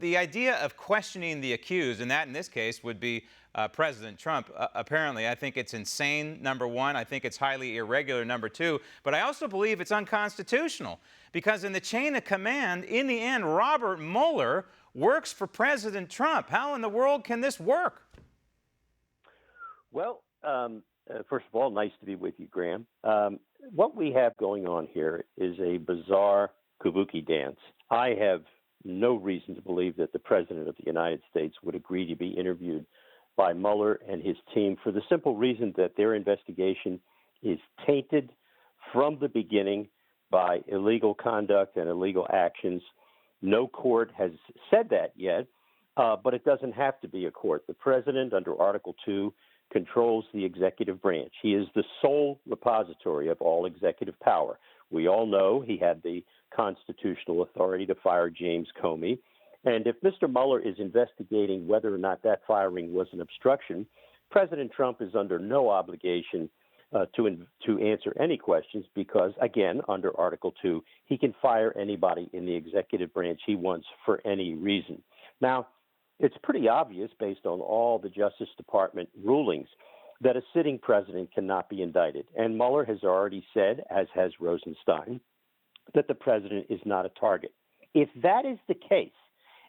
the idea of questioning the accused, and that in this case would be President Trump, apparently, I think it's insane, number one. I think it's highly irregular, number two. But I also believe it's unconstitutional because in the chain of command, in the end, Robert Mueller works for President Trump. How in the world can this work? Well, first of all, nice to be with you, Graham. What we have going on here is a bizarre kabuki dance. I have no reason to believe that the President of the United States would agree to be interviewed by Mueller and his team for the simple reason that their investigation is tainted from the beginning by illegal conduct and illegal actions. No court has said that yet, but it doesn't have to be a court. The President, under Article 2, controls the executive branch. He is the sole repository of all executive power. We all know he had the constitutional authority to fire James Comey. And if Mr. Mueller is investigating whether or not that firing was an obstruction, President Trump is under no obligation to answer any questions because, again, under Article 2, he can fire anybody in the executive branch he wants for any reason. Now, it's pretty obvious, based on all the Justice Department rulings, that a sitting president cannot be indicted. And Mueller has already said, as has Rosenstein, that the president is not a target. If that is the case,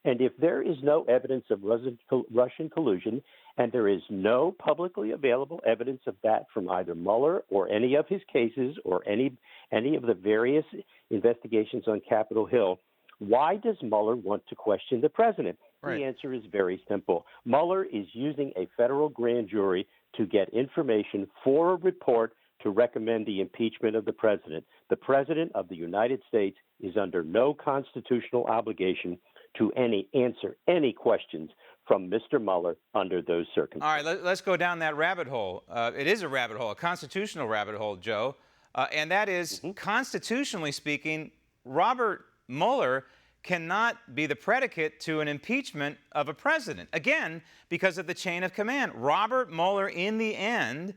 and if there is no evidence of Russian collusion, and there is no publicly available evidence of that from either Mueller or any of his cases or any of the various investigations on Capitol Hill, why does Mueller want to question the president? Right. The answer is very simple. Mueller is using a federal grand jury to get information for a report to recommend the impeachment of the president. The president of the United States is under no constitutional obligation to answer any questions from Mr. Mueller under those circumstances. All right, let's go down that rabbit hole. It is a rabbit hole, a constitutional rabbit hole, Joe, and that is, constitutionally speaking, Robert Mueller cannot be the predicate to an impeachment of a president. Again, because of the chain of command. Robert Mueller, in the end,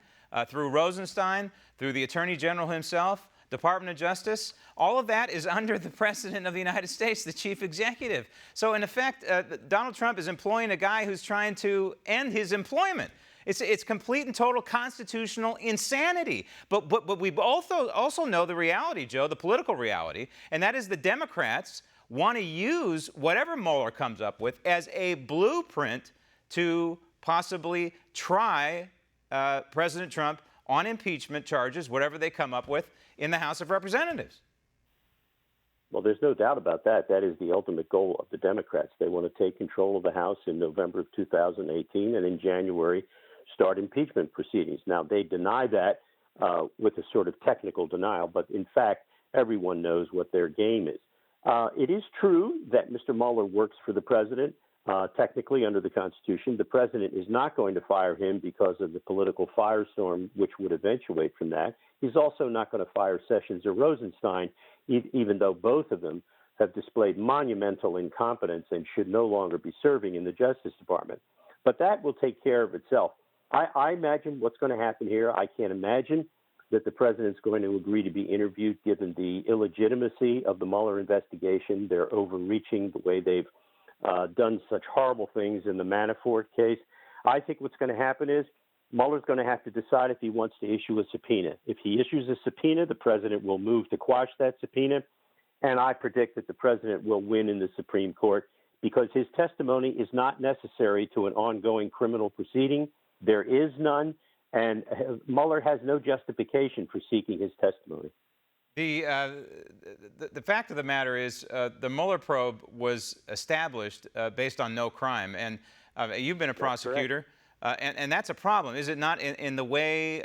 through Rosenstein, through the Attorney General himself, Department of Justice, all of that is under the President of the United States, the chief executive. So, in effect, Donald Trump is employing a guy who's trying to end his employment. It's complete and total constitutional insanity. But we also know the reality, Joe, the political reality, and that is the Democrats want to use whatever Mueller comes up with as a blueprint to possibly try President Trump on impeachment charges, whatever they come up with, in the House of Representatives. Well, there's no doubt about that. That is the ultimate goal of the Democrats. They want to take control of the House in November of 2018 and in January start impeachment proceedings. Now, they deny that with a sort of technical denial, but in fact, everyone knows what their game is. It is true that Mr. Mueller works for the president. Technically, under the Constitution, the president is not going to fire him because of the political firestorm which would eventuate from that. He's also not going to fire Sessions or Rosenstein, even though both of them have displayed monumental incompetence and should no longer be serving in the Justice Department. But that will take care of itself. I imagine what's going to happen here. I can't imagine that the president's going to agree to be interviewed given the illegitimacy of the Mueller investigation. They're overreaching the way they've done such horrible things in the Manafort case. I think what's going to happen is Mueller's going to have to decide if he wants to issue a subpoena. If he issues a subpoena, the president will move to quash that subpoena, and I predict that the president will win in the Supreme Court because his testimony is not necessary to an ongoing criminal proceeding. There is none, and Mueller has no justification for seeking his testimony. The fact of the matter is the Mueller probe was established based on no crime, and you've been a prosecutor, and that's a problem, is it not, in the way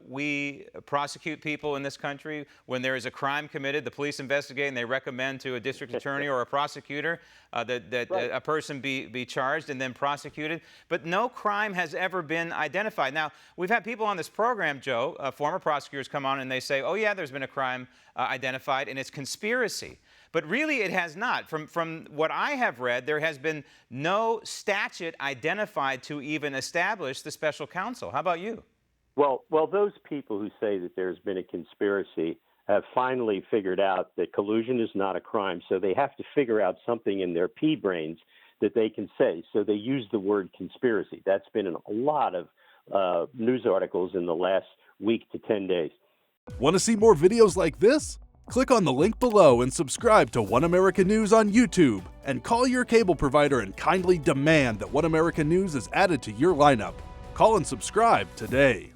we prosecute people in this country? When there is a crime committed, the police investigate and they recommend to a district attorney or a prosecutor that right. A person be charged and then prosecuted, but no crime has ever been identified. Now, we've had people on this program, Joe, former prosecutors come on and they say, oh yeah, there's been a crime identified and it's conspiracy. But really it has not. From what I have read, there has been no statute identified to even establish the special counsel. How about you? Well, those people who say that there's been a conspiracy have finally figured out that collusion is not a crime. So they have to figure out something in their pea brains that they can say. So they use the word conspiracy. That's been in a lot of news articles in the last week to 10 days. Want to see more videos like this? Click on the link below and subscribe to One America News on YouTube, and call your cable provider and kindly demand that One America News is added to your lineup. Call and subscribe today.